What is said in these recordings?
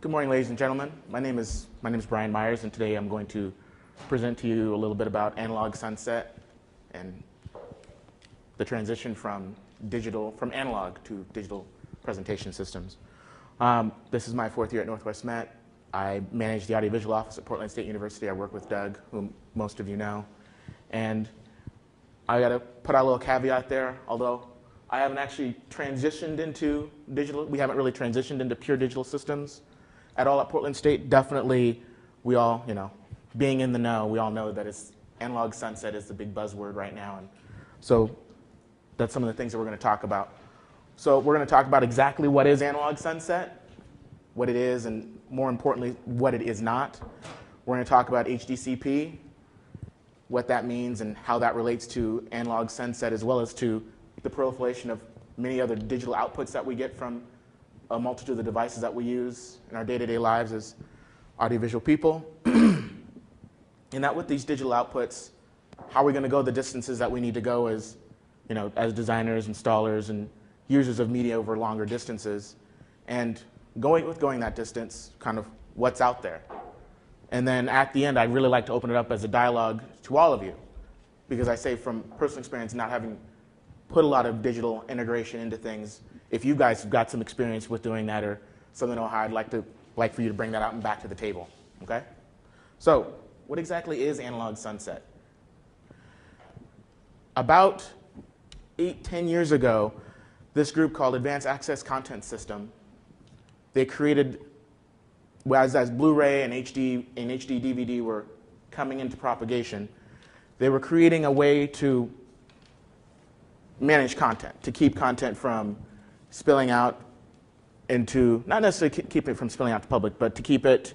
Good morning, ladies and gentlemen. My name is Brian Myers, and today I'm going to present to you a little bit about analog sunset and the transition from analog to digital presentation systems. This is my fourth year at NWMET. I manage the audiovisual office at Portland State University. I work with Doug, whom most of you know. And I got to put out a little caveat there, although I haven't actually transitioned into digital. We haven't really transitioned into pure digital systems at all at Portland State. Definitely, we all, being in the know, we all know that analog sunset is the big buzzword right now. And so that's some of the things that we're going to talk about. So we're going to talk about exactly what is analog sunset, what it is, and more importantly, what it is not. We're going to talk about HDCP, what that means and how that relates to analog sunset, as well as to the proliferation of many other digital outputs that we get from a multitude of the devices that we use in our day-to-day lives as audiovisual people. And that with these digital outputs, how are we going to go the distances that we need to go as designers, installers, and users of media over longer distances, and going that distance, kind of what's out there. And then at the end, I'd really like to open it up as a dialogue to all of you, because I say from personal experience, not having put a lot of digital integration into things, if you guys have got some experience with doing that or something to know how, I'd like for you to bring that out and back to the table. Okay? So, what exactly is analog sunset? About 8-10 years ago, this group called Advanced Access Content System, they created, as Blu-ray and HD DVD were coming into propagation, they were creating a way to manage content, to keep content from spilling out into, not necessarily keep it from spilling out to public, but to keep it,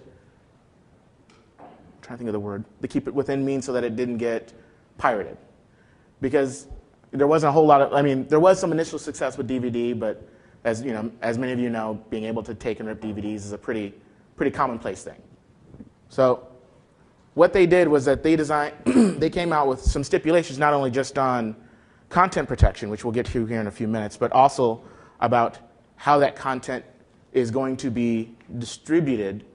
I'm trying to think of the word, to keep it within means so that it didn't get pirated. Because there wasn't a whole lot of, there was some initial success with DVD, but as many of you know, being able to take and rip DVDs is a pretty commonplace thing. So what they did was that they came out with some stipulations, not only just on content protection, which we'll get to here in a few minutes, but also about how that content is going to be distributed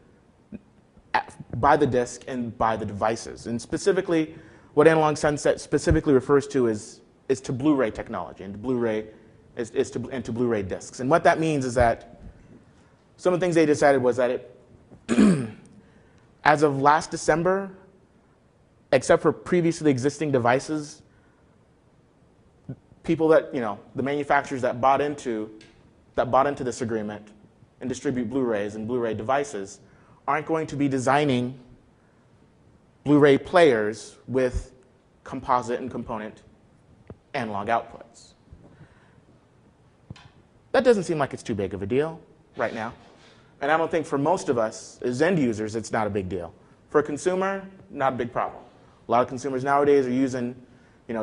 by the disk and by the devices. And specifically, what analog sunset specifically refers to is to Blu-ray technology, and to Blu-ray to Blu-ray discs. And what that means is that some of the things they decided was that as of last December, except for previously existing devices, people that, the manufacturers that bought into this agreement and distribute Blu-rays and Blu-ray devices aren't going to be designing Blu-ray players with composite and component analog outputs. That doesn't seem like it's too big of a deal right now. And I don't think for most of us as end users, it's not a big deal. For a consumer, not a big problem. A lot of consumers nowadays are using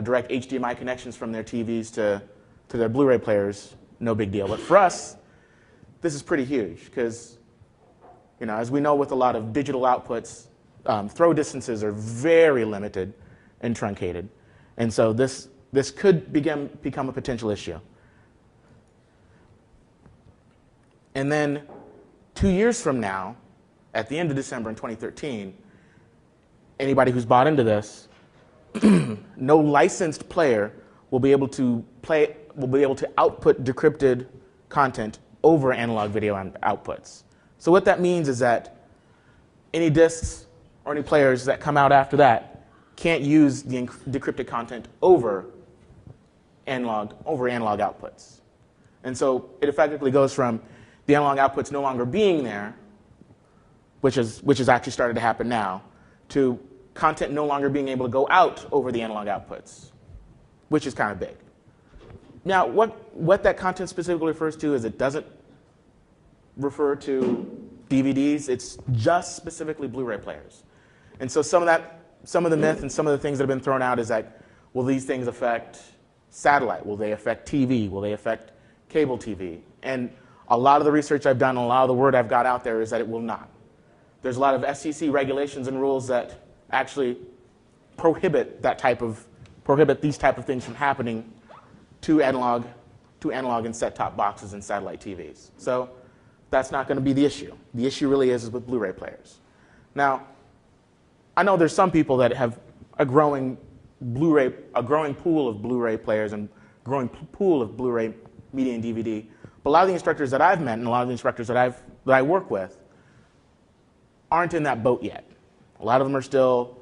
direct HDMI connections from their TVs to their Blu-ray players, no big deal. But for us, this is pretty huge because, as we know with a lot of digital outputs, throw distances are very limited and truncated. And so this could become a potential issue. And then 2 years from now, at the end of December in 2013, anybody who's bought into this, no licensed player will be able to output decrypted content over analog video outputs. So what that means is that any discs or any players that come out after that can't use the decrypted content over analog outputs. And so it effectively goes from the analog outputs no longer being there, which has actually started to happen now, to content no longer being able to go out over the analog outputs, which is kind of big. Now, what that content specifically refers to is it doesn't refer to DVDs. It's just specifically Blu-ray players. And so some of the myth and some of the things that have been thrown out is that, will these things affect satellite? Will they affect TV? Will they affect cable TV? And a lot of the research I've done and a lot of the word I've got out there is that it will not. There's a lot of FCC regulations and rules that actually prohibit these type of things from happening to analog and set-top boxes and satellite TVs. So that's not going to be the issue. The issue really is with Blu-ray players. Now, I know there's some people that have a growing pool of Blu-ray players and growing pool of Blu-ray media and DVD. But a lot of the instructors that I've met and a lot of the instructors that I work with aren't in that boat yet. A lot of them are still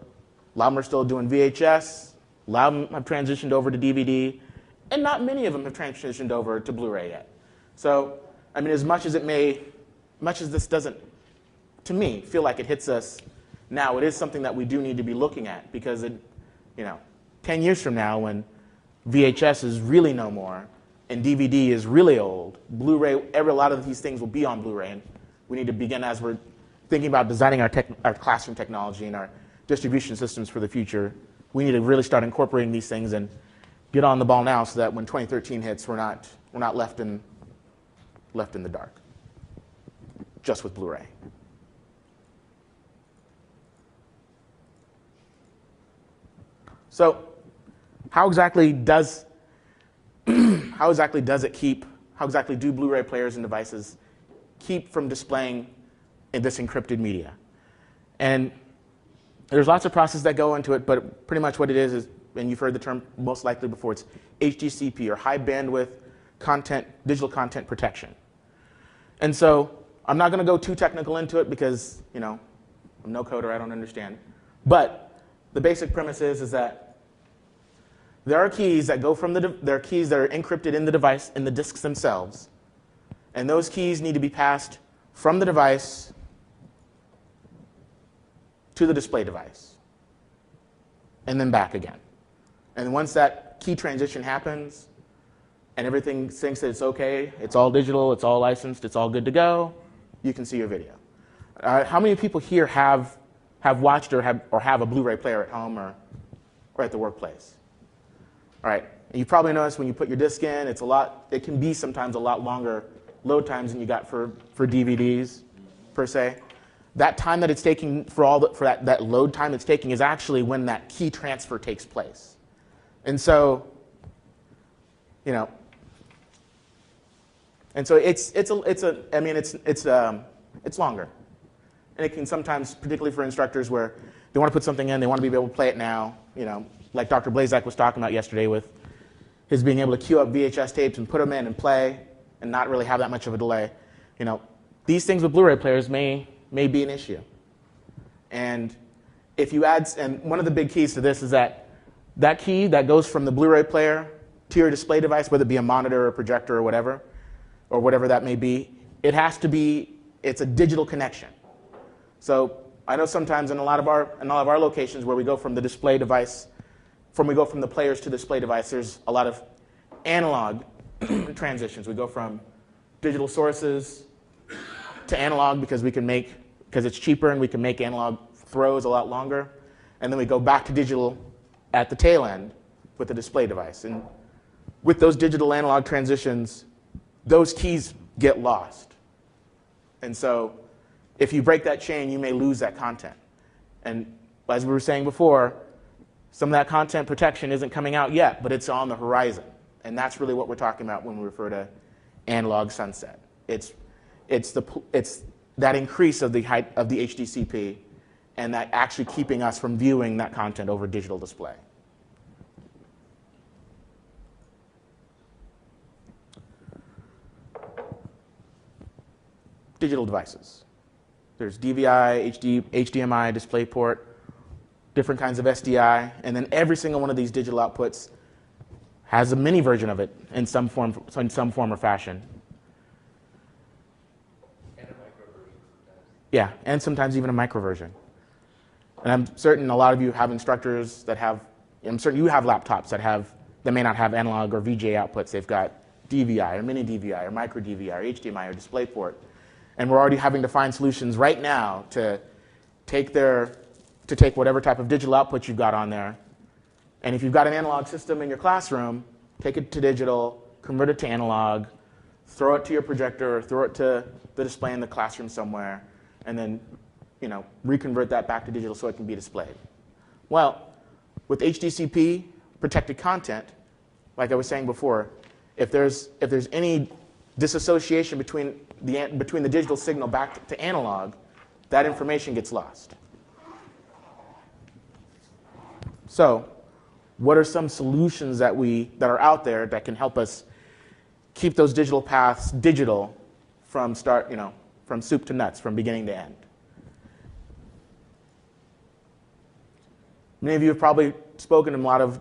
doing VHS. A lot of them have transitioned over to DVD, and not many of them have transitioned over to Blu-ray yet. So, I mean, as much as this doesn't, to me, feel like it hits us now, it is something that we do need to be looking at, because 10 years from now, when VHS is really no more and DVD is really old, Blu-ray, a lot of these things will be on Blu-ray, and we need to begin, as we're thinking about designing our classroom technology and our distribution systems for the future, we need to really start incorporating these things and get on the ball now, so that when 2013 hits, we're not left in the dark, just with Blu-ray. So, how exactly do Blu-ray players and devices keep from displaying in this encrypted media? And there's lots of processes that go into it, but pretty much what it is, and you've heard the term most likely before, it's HDCP, or high bandwidth digital content protection. And so I'm not going to go too technical into it, because I'm no coder, I don't understand. But the basic premise is that there are keys that go from there are keys that are encrypted in the device, in the disks themselves, and those keys need to be passed from the device to the display device, and then back again. And once that key transition happens, and everything thinks that it's okay, it's all digital, it's all licensed, it's all good to go, you can see your video. How many people here have watched or have a Blu-ray player at home or at the workplace? All right, and you probably noticed when you put your disc in, it can be sometimes a lot longer load times than you got for DVDs, per se. That time that it's taking that load time it's taking is actually when that key transfer takes place. And so, it's longer. And it can sometimes, particularly for instructors where they want to put something in, they want to be able to play it now, like Dr. Blazak was talking about yesterday with his being able to queue up VHS tapes and put them in and play and not really have that much of a delay. These things with Blu-ray players may be an issue. And and one of the big keys to this is that key that goes from the Blu-ray player to your display device, whether it be a monitor or a projector or whatever that may be, it's a digital connection. So I know sometimes in a lot of our locations where we go from the display device, we go from the players to display device, there's a lot of analog transitions. We go from digital sources to analog because it's cheaper and we can make analog throws a lot longer. And then we go back to digital at the tail end with the display device. And with those digital analog transitions, those keys get lost. And so if you break that chain, you may lose that content. And as we were saying before, some of that content protection isn't coming out yet, but it's on the horizon. And that's really what we're talking about when we refer to analog sunset. It's that increase of the height of the HDCP and that actually keeping us from viewing that content over digital display. Digital devices. There's DVI, HDMI, DisplayPort, different kinds of SDI, and then every single one of these digital outputs has a mini version of it in some form or fashion. And a micro version sometimes. Yeah, and sometimes even a micro version. And I'm certain a lot of you have instructors I'm certain you have laptops that may not have analog or VGA outputs. They've got DVI or mini DVI or micro DVI or HDMI or DisplayPort. And we're already having to find solutions right now to take whatever type of digital output you've got on there. And if you've got an analog system in your classroom, take it to digital, convert it to analog, throw it to your projector, or throw it to the display in the classroom somewhere, and then reconvert that back to digital so it can be displayed. Well, with HDCP protected content, like I was saying before, if there's any disassociation between between the digital signal back to analog, that information gets lost. So, what are some solutions that are out there that can help us keep those digital paths digital from from soup to nuts, from beginning to end? Many of you have probably spoken to a lot of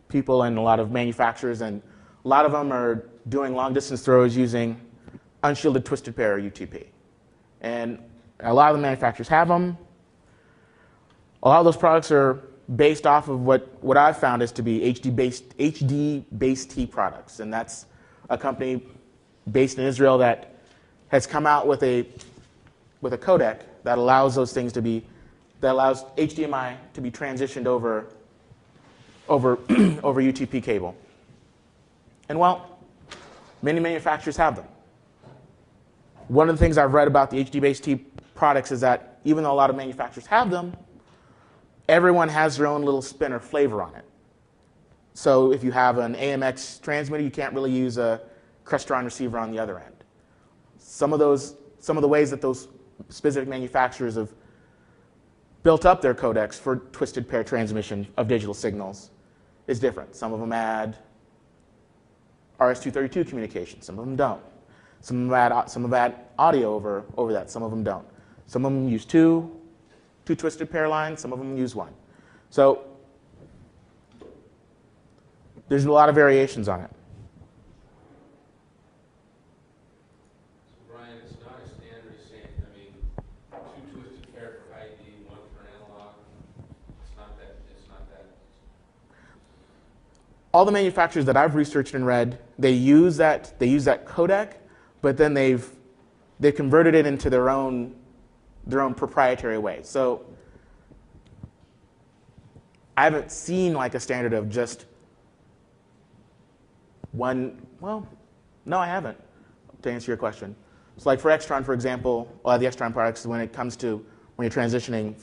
people and a lot of manufacturers, and a lot of them are doing long distance throws using unshielded twisted pair, or UTP. And a lot of the manufacturers have them. A lot of those products are based off of what I've found is to be HD-based T products. And that's a company based in Israel that has come out with a codec that allows those things to be, that allows HDMI to be transitioned over UTP cable. And well, many manufacturers have them. One of the things I've read about the HD-based T products is that even though a lot of manufacturers have them, everyone has their own little spin or flavor on it. So if you have an AMX transmitter, you can't really use a Crestron receiver on the other end. Some of the ways that those specific manufacturers have built up their codecs for twisted pair transmission of digital signals is different. Some of them add RS-232 communication. Some of them don't. Some of them add audio over that. Some of them don't. Some of them use two twisted pair lines. Some of them use one. So there's a lot of variations on it. So Brian, it's not a standard saying, I mean, two twisted pair for ID, one for analog. It's not that. All the manufacturers that I've researched and read, they use that codec, but then they've converted it into their own proprietary way. So I haven't seen like a standard of just one. Well, no, I haven't, to answer your question. So like for Extron, for example, a lot of the Extron products, when it comes to when you're transitioning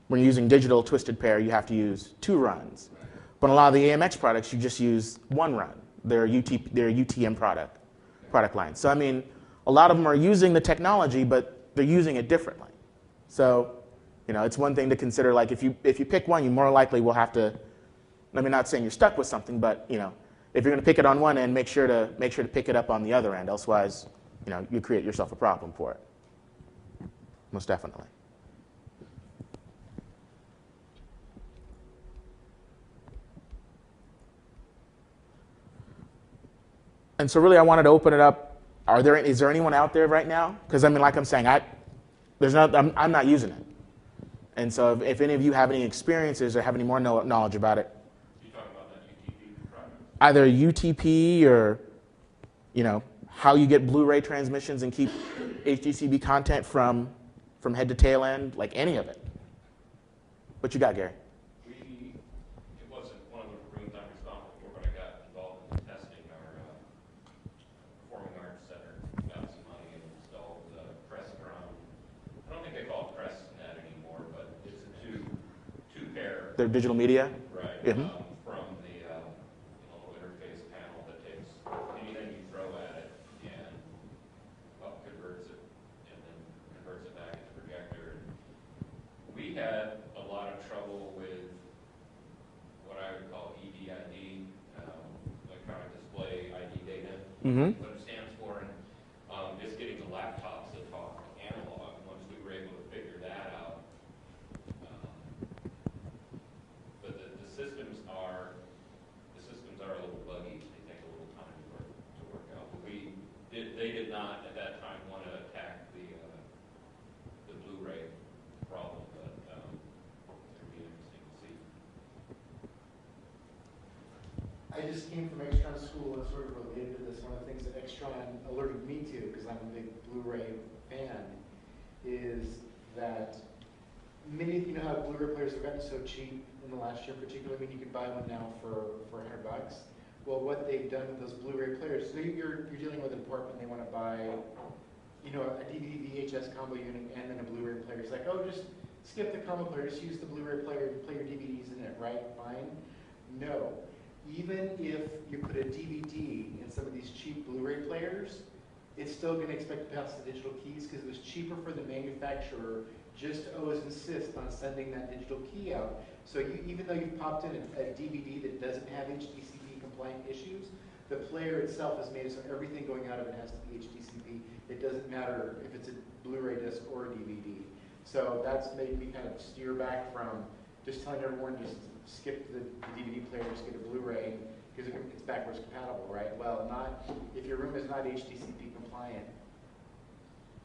when you're using digital twisted pair, you have to use 2 runs. But a lot of the AMX products, you just use 1 run. They're UTM product line. So I mean, a lot of them are using the technology, but they're using it differently. So, it's one thing to consider. Like if you pick one, you more likely will have to. I mean, not saying you're stuck with something, but if you're going to pick it on one end, make sure to pick it up on the other end. Otherwise, you create yourself a problem for it. Most definitely. And so really I wanted to open it up. Is there anyone out there right now? Because I mean, like I'm saying, I'm not using it. And so if any of you have any experiences or have any more knowledge about it. You're talking about that UTP product? Either UTP or, how you get Blu-ray transmissions and keep HDCB content from head to tail end, like any of it. What you got, Gary? It wasn't one of the rooms I'm responsible for, but I got involved in testing our Performing Arts Center, got some money and installed Crestron. I don't think they call it CrestNet anymore, but it's a two pair. Their digital media? Right. Mm-hmm. From the little interface panel that takes anything you throw at it and converts it, and then converts it back into projector. We had a lot of trouble with what I would call EDID, electronic display ID data. Mm-hmm. What it stands for, and just getting the laptops that talk analog. Once we were able to figure that out, but the systems are a little buggy. They take a little time to work out. But they did not at that time want to attack the Blu-ray problem, but it'd be interesting to see. I just came from Extron school and sort of related to this. One of the things that Extron alerted me to, because I'm a big Blu-ray fan, is that you know how Blu-ray players have gotten so cheap in the last year in particular? I mean, you can buy one now for $100. Well, what they've done with those Blu-ray players, so you're dealing with a department, they want to buy, a DVD VHS combo unit and then a Blu-ray player. It's like, oh, just skip the combo player, just use the Blu-ray player to play your DVDs in it, right? Fine. No. Even if you put a DVD in some of these cheap Blu-ray players, it's still going to expect to bounce the digital keys because it was cheaper for the manufacturer just to always insist on sending that digital key out. So even though you've popped in a DVD that doesn't have HDCP compliant issues, the player itself has made it so everything going out of it has to be HDCP. It doesn't matter if it's a Blu-ray disc or a DVD. So that's made me kind of steer back from just telling everyone just skip the DVD player, just get a Blu-ray because it's backwards compatible, right? Well, not if your room is not HDCP compliant.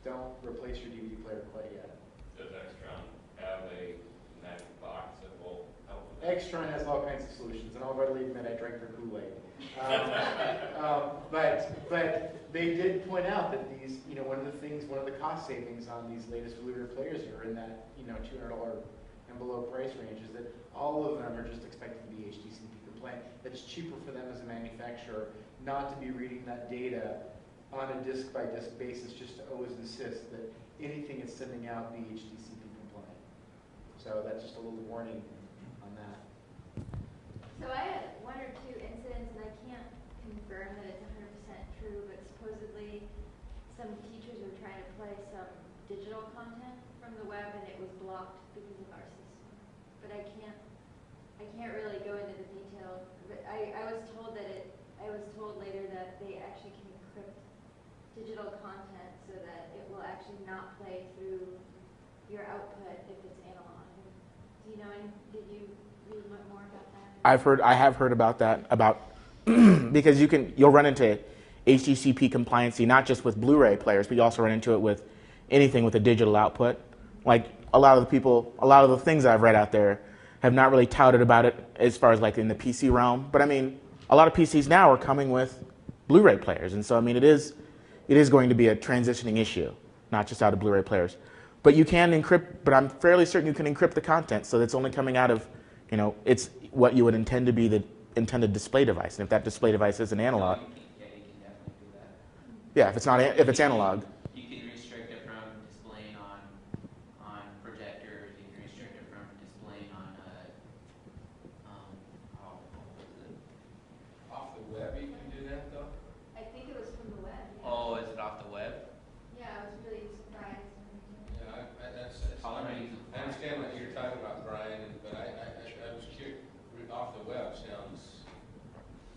Don't replace your DVD player quite yet. Does Extron have a magic box that will help with that? Extron has all kinds of solutions, and I'll readily admit I drank their Kool-Aid. But they did point out that these, one of the cost savings on these latest Blu-ray players are in that, $200 and below price range is that all of them are just expected to be HDCP compliant. It's cheaper for them as a manufacturer not to be reading that data on a disc-by-disc basis, just to always insist that anything it's sending out be HDCP compliant. So that's just a little warning on that. So I had one or two incidents, and I can't confirm that it's 100% true, but supposedly some teachers were trying to play some digital content from the web, and it was blocked because of our system. But I can't really go into the detail. But I was told later that they actually can encrypt digital content so that it will actually not play through your output if it's analog. Do you know did you read more about that? I have heard about that, because you'll run into HDCP compliancy not just with Blu-ray players, but you also run into it with anything with a digital output. Like a lot of the things I've read out there have not really touted about it as far as like in the PC realm. But I mean, a lot of PCs now are coming with Blu-ray players, and so I mean it is going to be a transitioning issue, not just out of Blu-ray players. But you can encrypt, but I'm fairly certain you can encrypt the content so that's only coming out of, it's what you would intend to be the intended display device. And if that display device is an analog. Yeah, you can definitely do that. Yeah, if it's analog. You can restrict it from displaying on projectors. You can restrict it from displaying on what was it? Off the web, you can do that though? I think it was from the web. Yeah. Oh, is it off the web? Yeah, I was really surprised. Yeah, How am I using? I understand what you're talking about, Brian, but I was curious, off the web sounds,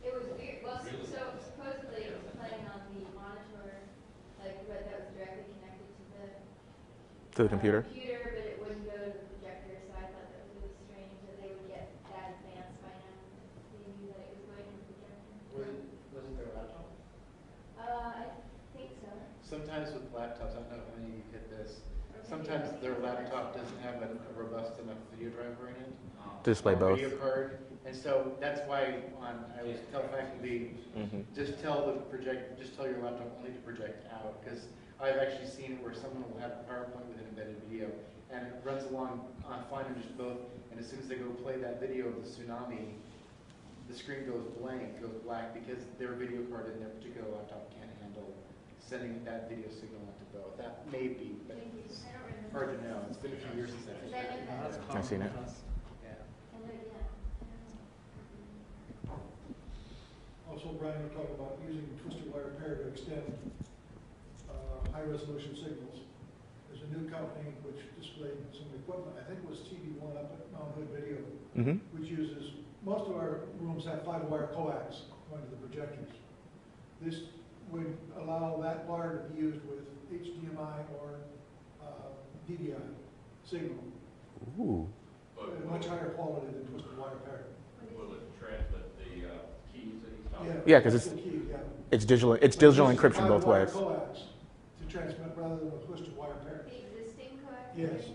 It was weird. Well, Really? so supposedly it was playing on the monitor, like that was directly connected to the Computer. but it wouldn't go to the projector. So I thought that was really strange that they would get that advanced by now. They knew that it was going to the projector. Was it their laptop? I think so. Sometimes with laptops, I don't know if any of you hit this, Or maybe sometimes it was their the laptop doesn't have a robust enough video driver in it. Display or both. Video card, and so that's why I always tell faculty, just tell your laptop only to project out, because I've actually seen it where someone will have a PowerPoint with an embedded video, and it runs along fine on just both, and as soon as they go play that video of the tsunami, the screen goes blank, goes black, because their video card in their particular laptop can't handle sending that video signal into both. That may be, but Maybe. it's I don't remember. hard to know. It's been a few years since I've Because I know that. I've seen it. Yeah. I know, yeah. Also, Brian, you talked about using twisted wire pair to extend high-resolution signals. There's a new company which displayed some equipment, I think it was TV1 up at Mount Hood Video, which uses, most of our rooms have 5-wire coax going to the projectors. This would allow that wire to be used with HDMI or DVI signal, Ooh. But at a much higher quality than twisted wire pair. will it transmit the keys that he's talking about? Yeah, because That's the key, yeah. it's digital encryption both 5-wire ways. coax to transmit rather than a twisted wire pair. The existing coax? Yes.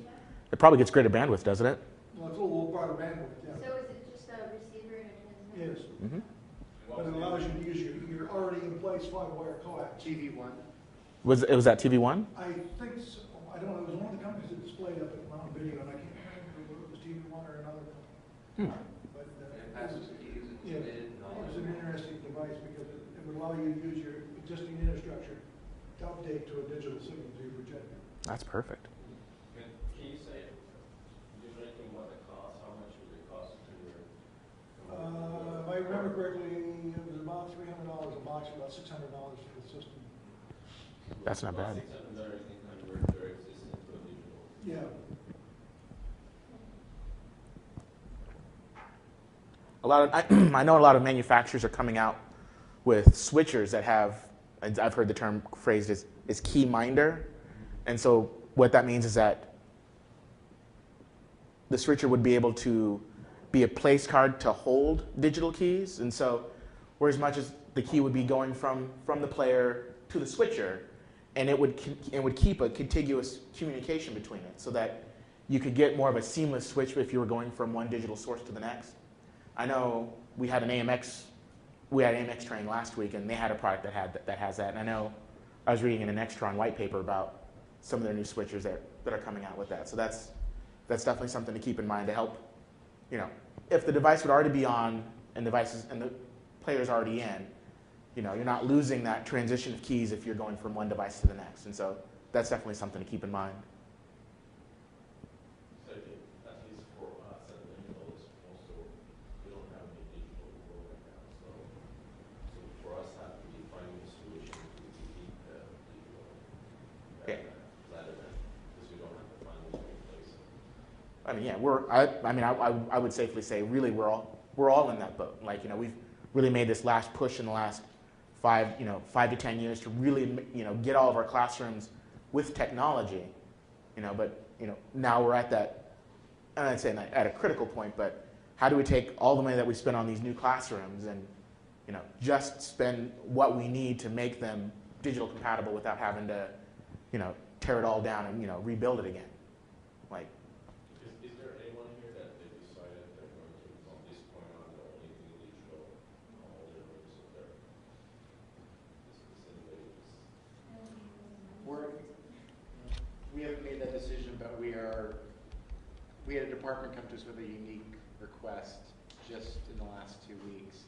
It probably gets greater bandwidth, doesn't it? Well, it's a little broader bandwidth, yeah. So is it just a receiver and a transmitter? Yes, but it allows you to use your already in place 5-wire coax. TV1. Was that TV1? I think so. I don't know, it was one of the companies that displayed up at Mountain Video, and I can't remember whether it was TV1 or another company. But it passes keys and yeah, submitted and all it was that. an interesting device because it would allow you to use your existing infrastructure to update to a digital signal to your projector. That's perfect. Can you say, just anything about the cost, how much would it cost to your? If I remember correctly, it was about $300 a box, about $600 for the system. That's not bad. 600 you can convert their existing to a digital. Yeah, A lot of I know a lot of manufacturers are coming out with switchers that have, and I've heard the term phrased as key minder, and so what that means is that the switcher would be able to be a place card to hold digital keys, and so whereas much as the key would be going from the player to the switcher, and it would keep a contiguous communication between it, so that you could get more of a seamless switch if you were going from one digital source to the next. I know we had AMX training last week, and they had a product that has that. And I know I was reading in an Extron white paper about some of their new switchers that are coming out with that. So that's definitely something to keep in mind to help. You know, if the device would already be on and the player's already in, you know, you're not losing that transition of keys if you're going from one device to the next. And so that's definitely something to keep in mind. So I think at least for us at the middle is also, we don't have any digital world right now. So for us have to be finding a solution to defeat the digital. Yeah. Rather than, because we don't have to find a way to replace it. I mean, yeah, I would safely say really we're all in that boat. Like, you know, we've really made this last push in the last 5 to 10 years to really, you know, get all of our classrooms with technology, you know, but, you know, now we're at that, I'm not saying at a critical point, but how do we take all the money that we spend on these new classrooms and, you know, just spend what we need to make them digital compatible without having to, you know, tear it all down and, you know, rebuild it again. Like, Is there anyone here that they decided they're going to, from this point on, they're only doing digital on all their rooms of their, is anybody just, We haven't made that decision, but we had a department come to us with a unique request just in the last 2 weeks.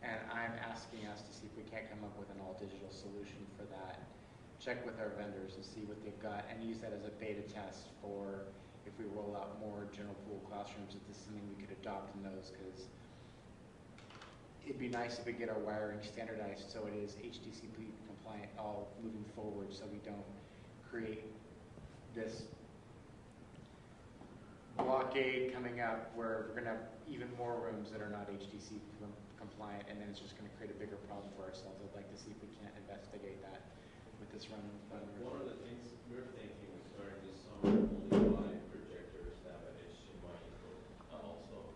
And I'm asking us to see if we can't come up with an all-digital solution for that. Check with our vendors to see what they've got and use that as a beta test for if we roll out more general pool classrooms, if this is something we could adopt in those, because it'd be nice if we get our wiring standardized so it is HDCP compliant all moving forward, so we don't create this blockade coming up where we're going to have even more rooms that are not HDCP compliant, and then it's just going to create a bigger problem for ourselves. I'd like to see if we can't investigate that with this run. one of the things we're thinking is starting this summer, only buy projectors that have an HDMI input. Also,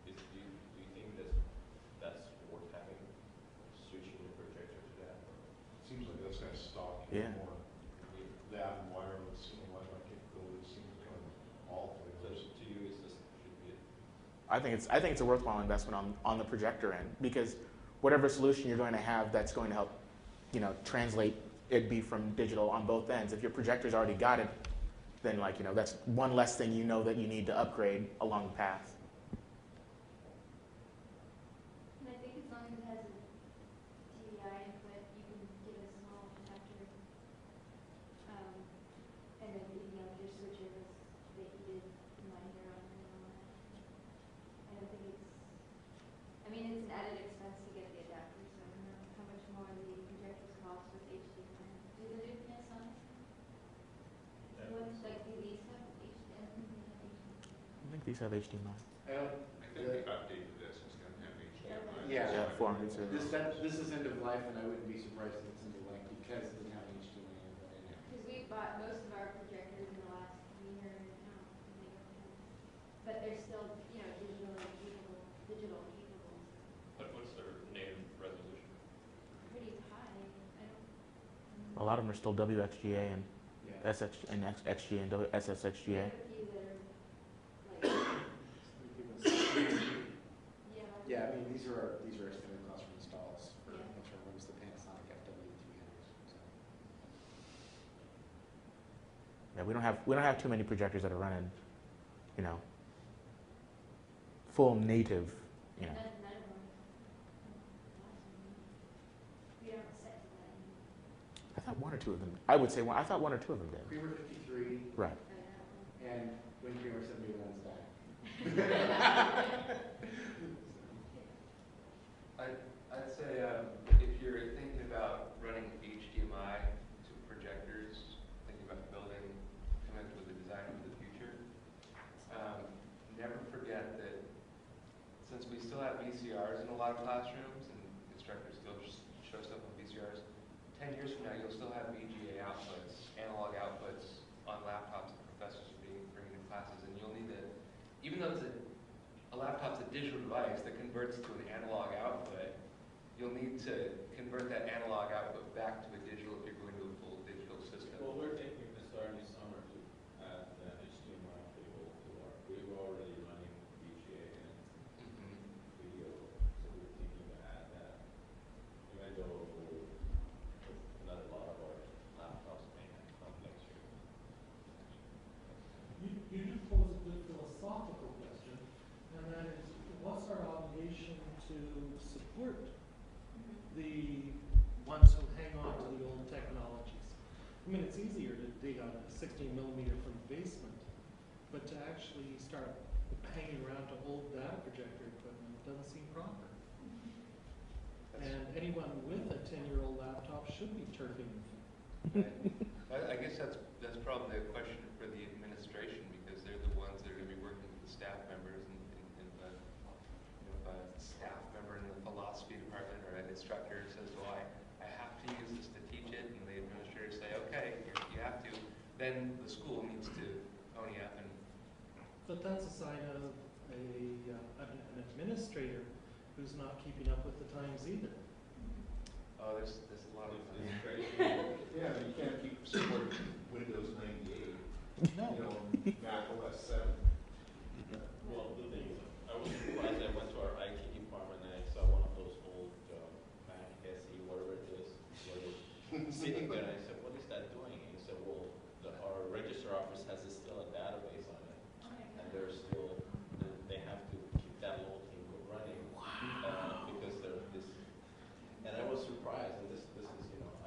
do you think that's worth having, switching the projector to that? Seems like that's kind of stock Yeah. anymore. That and wireless, you know, Wi-Fi capabilities seem to come in all So flavors. to you, is this should be it? I think it's a worthwhile investment on the projector end, because whatever solution you're going to have that's going to help, you know, translate it be from digital on both ends. If your projector's already got it, then, like, you know, that's one less thing you know that you need to upgrade along the path. And I think as long as it has a TDI input, you can get a small adapter. And then, you know, your switcher was the heated monitor on it and all that. I don't think it's, I mean, it's an added expense to get the adapter, so I don't know how much more the projectors cost with HDMI. Do they do Panasonic? What's like, do these have HDMI? I think these have HDMI. I think they updated this, it's going to have HDMI. Yeah. Yeah, 400. This is end of life, and I wouldn't be surprised if it's end of life because it doesn't have an HDMI input in it. Because we bought most of our projectors in the last year and a half, and they don't have, but they're still, you know, digital capable, But what's their native resolution? pretty high. I don't. A lot of them are still WXGA and Yeah. XGA and SSXGA. A few that are like, Yeah, I mean, these are standard classroom installs for Yeah. lecture rooms, the Panasonic FW300s. So. Yeah, we don't have too many projectors that are running, you know, full native, you know. none of them. We don't set to that anymore. I thought one or two of them. I would say one. I thought one or two of them did. Creamer 53 Right. and Wind Creamer 71's back. I'd say if you're thinking about running HDMI to project even though a laptop's a digital device that converts to an analog output, you'll need to convert that analog output back to a digital if you're going to a full digital system. Well, we're thinking to start this summer to add the HDMI cable to our, we were already running VGA and video, so we're thinking to add that. Even though not a lot of our laptops may have come next year. You do pose a good philosophical question, and that is, what's our obligation to support the ones who hang on to the old technologies? I mean, it's easier to dig out a 16 millimeter from the basement, but to actually start hanging around to old data projector equipment doesn't seem proper. And anyone with a 10-year-old laptop should be turfing. I guess that's probably a question for the administration, because they're the ones that are going to be working with the staff members, and if a staff member in the philosophy department or an instructor says, well, I have to use this to teach it, and the administrators say, okay, you have to, then the school needs to pony up and. But that's a sign of an administrator who's not keeping up with the times either. Oh, there's a lot of. Yeah, but you can't keep supporting Windows 98, No. you know, Mac OS 7. Well, the thing is, I was surprised. I went to our IT department and I saw one of those old Mac SE, whatever it is, sitting there. And I said, "What is that doing?" And he said, "Well, our register office has still a database on it, and they're still they have to keep that little thing running because they're this." And I was surprised. And this is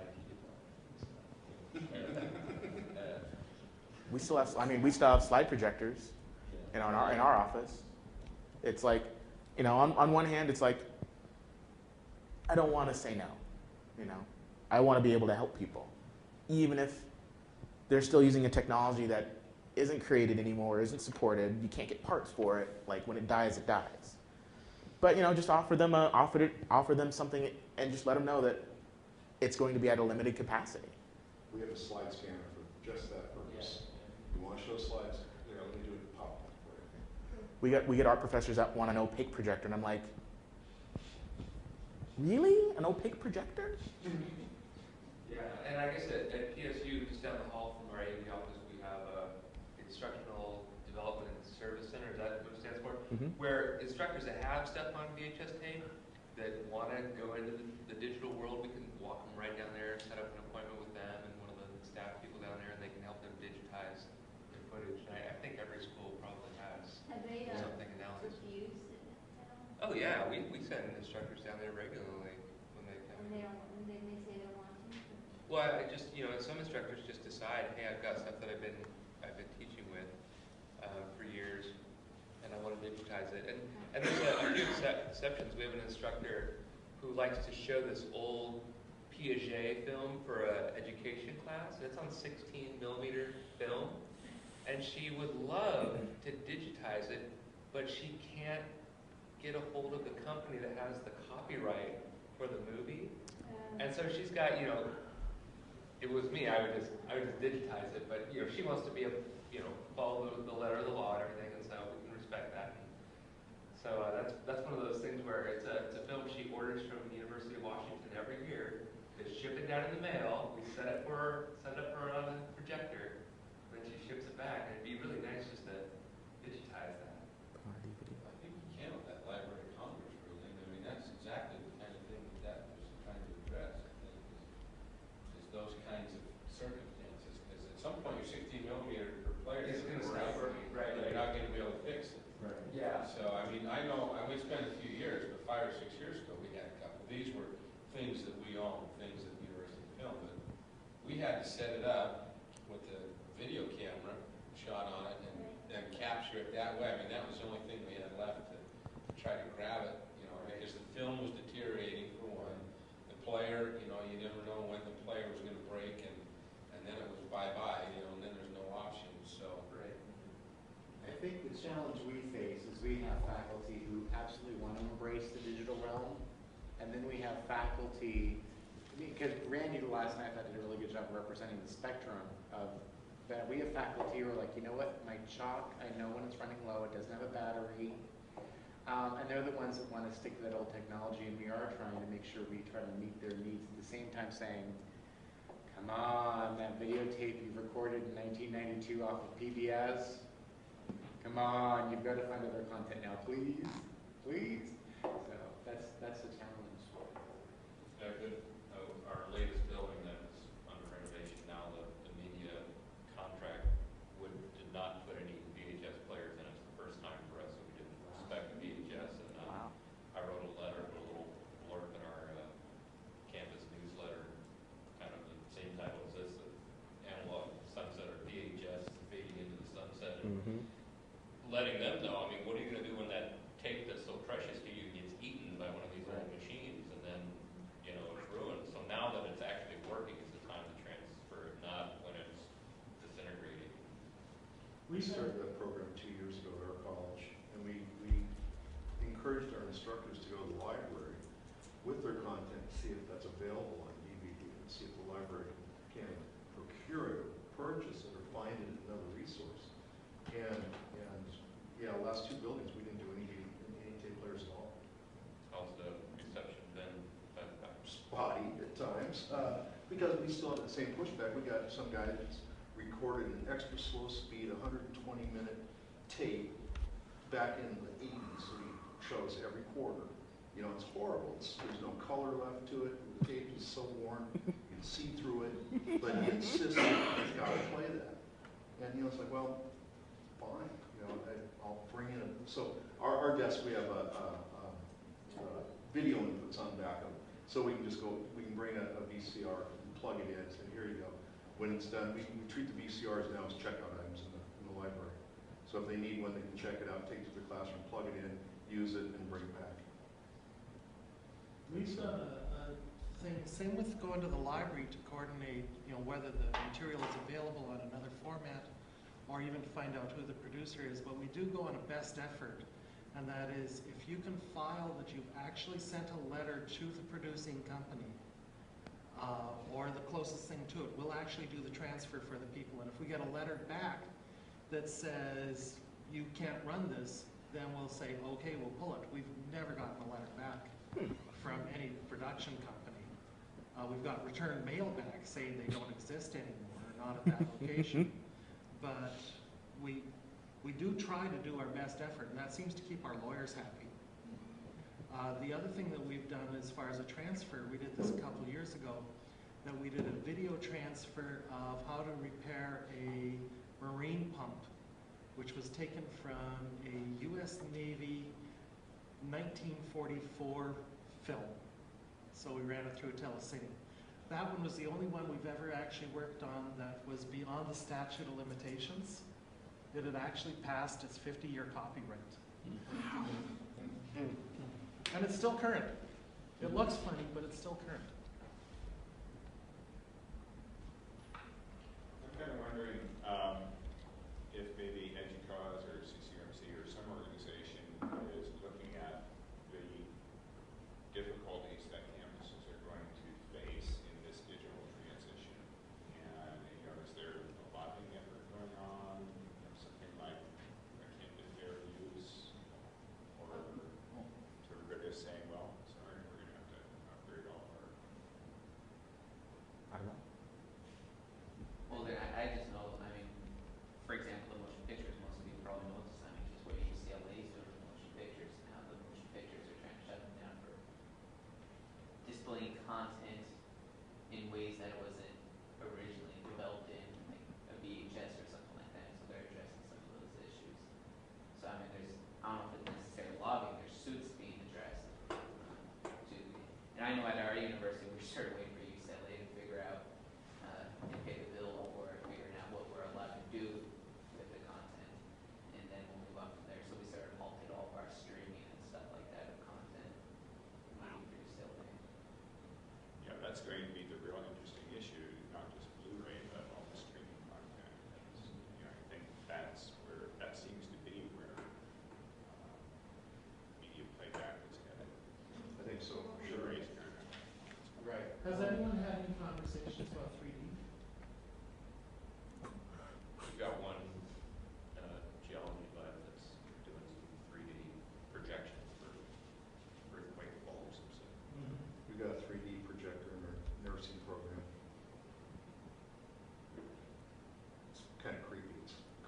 IT department. We still have, we still have slide projectors in our office. It's like, on one hand, it's like, I don't want to say no, I want to be able to help people, even if they're still using a technology that isn't created anymore, isn't supported, you can't get parts for it, like when it dies, it dies. But, just offer them something and just let them know that it's going to be at a limited capacity. We have a slide scanner for just that purpose. You want to show slides, let me do it in PowerPoint for you. We get art professors that want an opaque projector, and I'm like, really? An opaque projector? Yeah, and I guess at PSU, just down the hall from our AV office, we have Instructional Development and Service Center. Is that what it stands for? Mm-hmm. Where instructors that have stuff on VHS tape that want to go into the digital world, we can walk them right down there, set up an appointment with them and one of the staff people down there, and they can help them digitize their footage. And I think every school probably has Have they something analogous. refused it at all? Oh yeah, we send instructors down there regularly when they come. When they say they don't want to? Well, I just, some instructors just decide, hey, I've got stuff that I've been teaching with for years, and I want to digitize it. And there's a few exceptions. We have an instructor who likes to show this old Piaget film for an education class. It's on 16 millimeter film, and she would love to digitize it, but she can't get a hold of the company that has the copyright for the movie. And so she's got, it was me, I would just digitize it, but she wants to be able, follow the letter of the law and everything, and so we can respect that. So that's one of those things where it's a film she orders from the University of Washington every year. They ship it down in the mail. We set it up for a projector, then she ships it back, and it'd be really nice just to digitize that. I think you can with that Library of Congress ruling. I mean, that's exactly the kind of thing that was trying to address, I think, is those kinds of circumstances. Because at some point, your 16 millimeter per player It's is gonna forever, stop. Right. and you're not going to be able to fix it. Right. Yeah. So, I mean, I know, we spent a few years, but 5 or 6 years ago, we had a couple. These were things that we owned, things that the university filmed, but we had to set it up with a video camera shot on it and capture it that way. I mean, that was the only thing we had left to try to grab it, because the film was deteriorating for one. The player, you never know when the player was going to break, and then it was bye-bye, and then there's no option. So, Right. I think the challenge we face is we have faculty who absolutely want to embrace the digital realm, and then we have faculty, because Randy last night did a really good job representing the spectrum of that. we have faculty who are like, you know what, my chalk, I know when it's running low, it doesn't have a battery. And they're the ones that want to stick to that old technology, and we are trying to make sure we try to meet their needs at the same time saying, come on, that videotape you recorded in 1992 off of PBS, come on, you've got to find other content now, please, please. So that's the challenge. Yeah, good. Our latest building that is under renovation now, the media contract did not put any VHS players in. It's the first time for us, so we didn't spec a VHS. And I wrote a letter, a little blurb in our campus newsletter, kind of the same title as this, the analog sunset or VHS fading into the sunset, and letting them know. I mean, what are you going to do when that tape that's so precious to you gets eaten by one of these old machines, and then it's ruined. So now that it's actually working, is the time to transfer it, not when it's disintegrating. We started that program 2 years ago at our college, and we encouraged our instructors to go to the library with their content to see if that's available on DVD, and see if the library can procure it, or purchase it, or find it in another resource. And yeah, the last two buildings we didn't do any tape players at all. How's the reception been? Spotty at times, because we still have the same pushback. We got some guy that's recorded an extra slow speed, 120-minute tape back in the 80s, so he shows every quarter. It's horrible. There's no color left to it. The tape is so worn, you can see through it, but he insists he's got to play that. And it's like, well, fine. I'll bring in so our desk, we have a video inputs on the back of it. So we can just we can bring a VCR and plug it in and say, here you go. When it's done, we treat the VCRs now as checkout items in the library. So if they need one, they can check it out, take it to the classroom, plug it in, use it, and bring it back. We've done a thing, same with going to the library to coordinate, whether the material is available on another format, or even to find out who the producer is, but we do go on a best effort, and that is if you can file that you've actually sent a letter to the producing company, or the closest thing to it, we'll actually do the transfer for the people. And if we get a letter back that says you can't run this, then we'll say, okay, we'll pull it. We've never gotten a letter back from any production company. We've got return mail back saying they don't exist anymore, not at that location. But we do try to do our best effort, and that seems to keep our lawyers happy. The other thing that we've done as far as a transfer, we did this a couple of years ago, that we did a video transfer of how to repair a marine pump, which was taken from a U.S. Navy 1944 film. So we ran it through a telecine. That one was the only one we've ever actually worked on that was beyond the statute of limitations. It had actually passed its 50-year copyright. And it's still current. It looks funny, but it's still current. I'm kind of wondering if maybe EDUCAUSE or CCRMC or some organization is looking at the difficulties that campuses are going to face in this digital transition. And is there a lobbying effort going on, something like akin to fair use, or to everybody is saying, well, sorry, we're going to have to upgrade all of our. I don't know. Well, I just know, I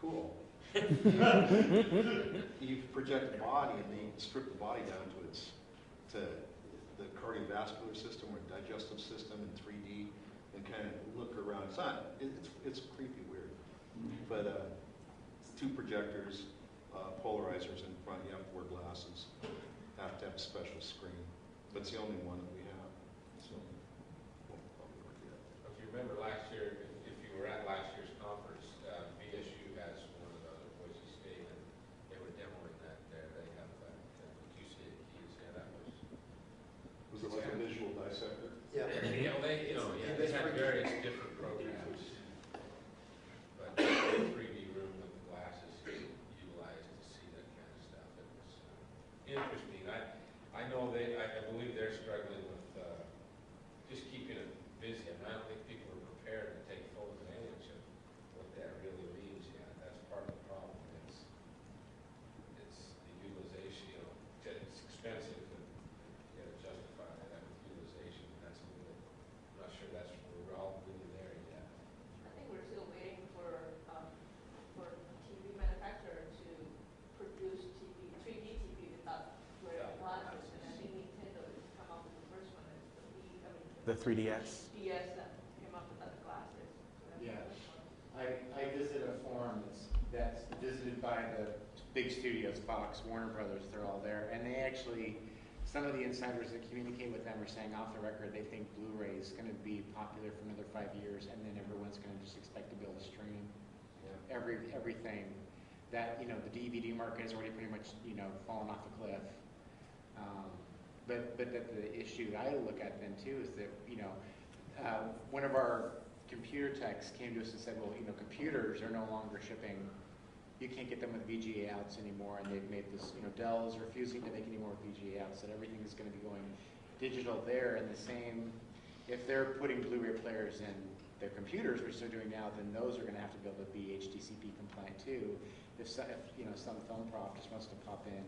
Cool. You project the body and then you strip the body down to the cardiovascular system or digestive system in 3D and kind of look around. It's creepy weird. But two projectors, polarizers in front, you have to wear glasses, have to have a special screen. But it's the only one that we have. So, won't probably work yet. If you remember last year, if you were at last year's conference, BSU has one of the Boise State, and they were demoing that there. They have that QCA keys. Yeah, that was. Was it like a visual dissector? Yeah. They had various different programs, but the 3D room with the glasses is utilized to see that kind of stuff. It was interesting. I know I believe they're struggling with just keeping it busy. I don't think people are prepared to take full advantage of what that really means yet. That's part of the problem. It's the utilization. It's expensive and you got to justify that with utilization. That's a little. I'm not sure we're all really there yet. I think we're still waiting for TV manufacturer to produce 3D TV without wearing glasses, and I think Nintendo has come up with the first one. The 3DS. DS that came up without the glasses. So that's Yeah. the first one. I visited a forum that's visited by the big studios, Fox, Warner Brothers, they're all there. And they actually, some of the insiders that communicate with them are saying off the record they think Blu-ray is going to be popular for another 5 years, and then everyone's going to just expect to be able to stream everything. That, the DVD market has already pretty much, fallen off the cliff. But the issue I look at then too is that, one of our computer techs came to us and said, well, computers are no longer shipping. You can't get them with VGA outs anymore, and they've made this, Dell's refusing to make any more VGA outs, that everything is going to be going digital there. And the same, if they're putting Blu-ray players in their computers, which they're doing now, then ththose are going to have to be able to be HDCP compliant too. If some film prof just wants to pop in,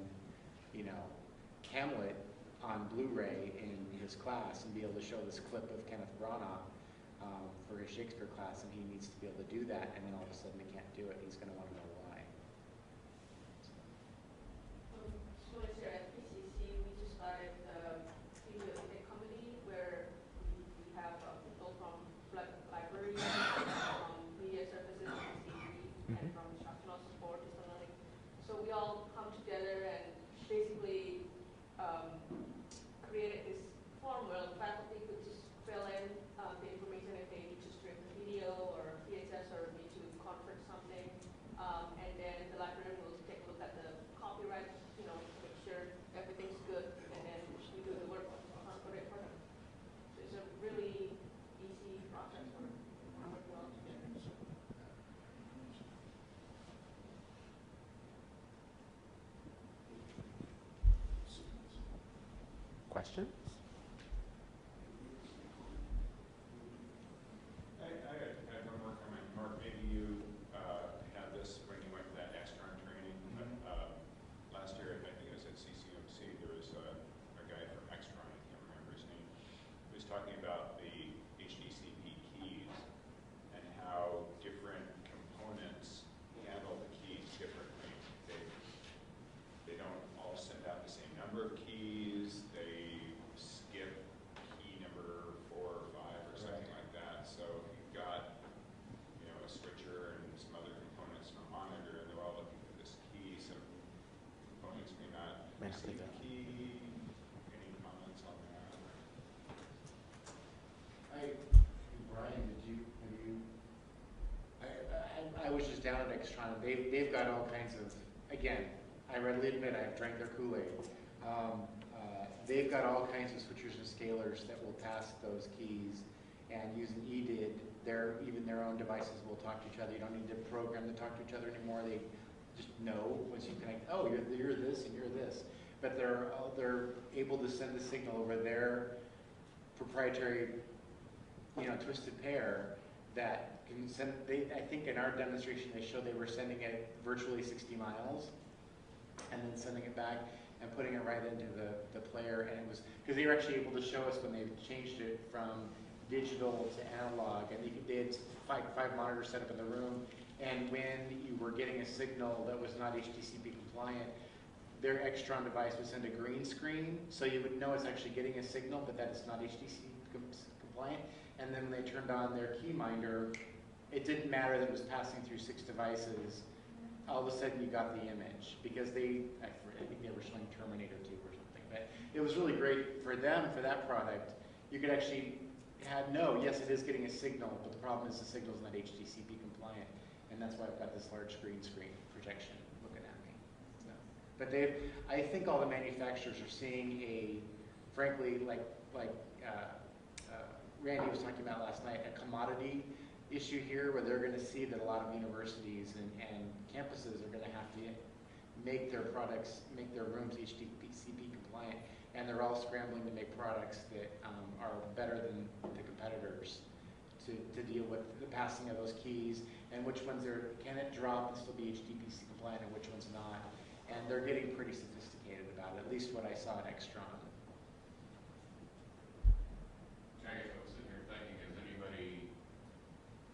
Hamlet on Blu-ray in his class and be able to show this clip of Kenneth Branagh for his Shakespeare class, and he needs to be able to do that, and then all of a sudden he can't do it. He's going to want to know why. Students here at PCC, we just started a company where we have people from libraries, from media services, and from instructional support, distance learning. So we all come together and basically created this form where faculty could just fill in the information if they need to stream the video or VHS or need to convert something. And then the librarian will take a look at the copyright, make sure everything's good, and then we do the work for it for them. So it's a really easy process for working all together. Questions? I had one more comment. Mark, maybe you had this when you went to that Extron training. But, last year, I think it was at CCMC, there was a guy from Extron, I can't remember his name, who was talking about the HDCP keys and how different components handle the keys differently. They don't all send out the same number of keys. They skip key number 4 or 5 or something like that. So if you've got, a switcher and some other components from a monitor, and they're all looking for this key, some components may not see take the that. key. Any comments on that? Brian, I was just down at Extron. They've got all kinds of, again, I readily admit I've drank their Kool-Aid. They've got all kinds of switchers and scalers that will pass those keys, and using EDID, even their own devices will talk to each other. You don't need to program to talk to each other anymore. They just know once you connect, oh, you're this and you're this. But they're able to send the signal over their proprietary, twisted pair that can send. I think in our demonstration they showed they were sending it virtually 60 miles, and then sending it back and putting it right into the player. And it was because they were actually able to show us when they changed it from digital to analog, and they had five monitors set up in the room, and when you were getting a signal that was not HDCP compliant, their Extron device would send a green screen, so you would know it's actually getting a signal, but that it's not HDCP compliant. And then when they turned on their key minder, it didn't matter that it was passing through 6 devices. All of a sudden you got the image, because I think they were showing Terminator 2 or something. But it was really great for them, for that product. You could actually yes, it is getting a signal, but the problem is the signal is not HDCP compliant. And that's why I've got this large screen projection looking at me. So, but I think all the manufacturers are seeing frankly, like Randy was talking about last night, a commodity issue here where they're going to see that a lot of universities and campuses are going to have to make their rooms HDCP compliant, and they're all scrambling to make products that are better than the competitors to deal with the passing of those keys and which ones can it drop and still be HDPC compliant and which ones not. And they're getting pretty sophisticated about it, at least what I saw at Extron. I guess I was sitting here thinking, has anybody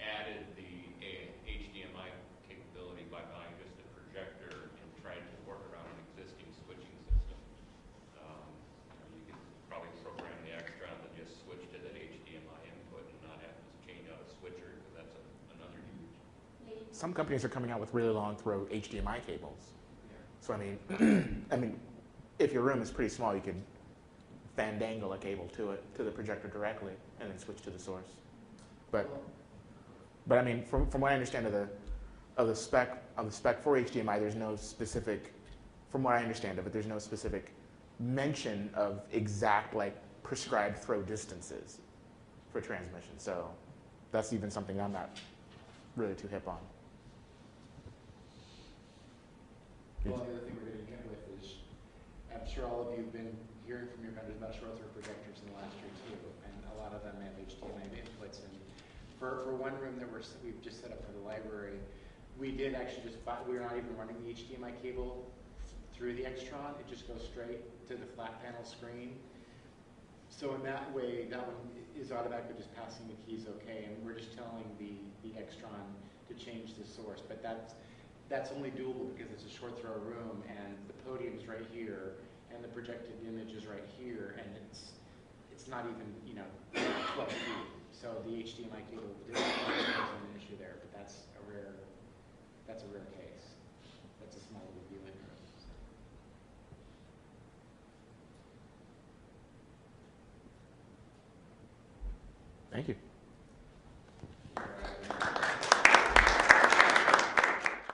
added the HDMI capability by buying just a projector and trying to work around an existing switching system? You could probably program the Extron to just switch to that HDMI input and not have to change out a switcher, because that's another huge. Some companies are coming out with really long throw HDMI cables. Yeah. So I mean, if your room is pretty small, you could fandangle a cable to the projector directly and then switch to the source. But I mean, from what I understand of the spec for HDMI, there's no specific, from what I understand of it, there's no specific mention of exact prescribed throw distances for transmission. So that's even something I'm not really too hip on. Well, the other thing we're going to get with is, I'm sure all of you have been hearing from your vendors about short throw projectors in the last year too, and a lot of them have HDMI inputs. And for one room that we've just set up for the library, we did actually we're not even running the HDMI cable through the Extron. It just goes straight to the flat panel screen. So in that way, that one is automatically just passing the keys okay, and we're just telling the Extron to change the source. But that's only doable because it's a short throw room and the podium's right here and the projected image is right here, and it's not even 12 feet. So the HDMI cable isn't an issue there, but that's a rare case. That's a small little viewing room. Thank you.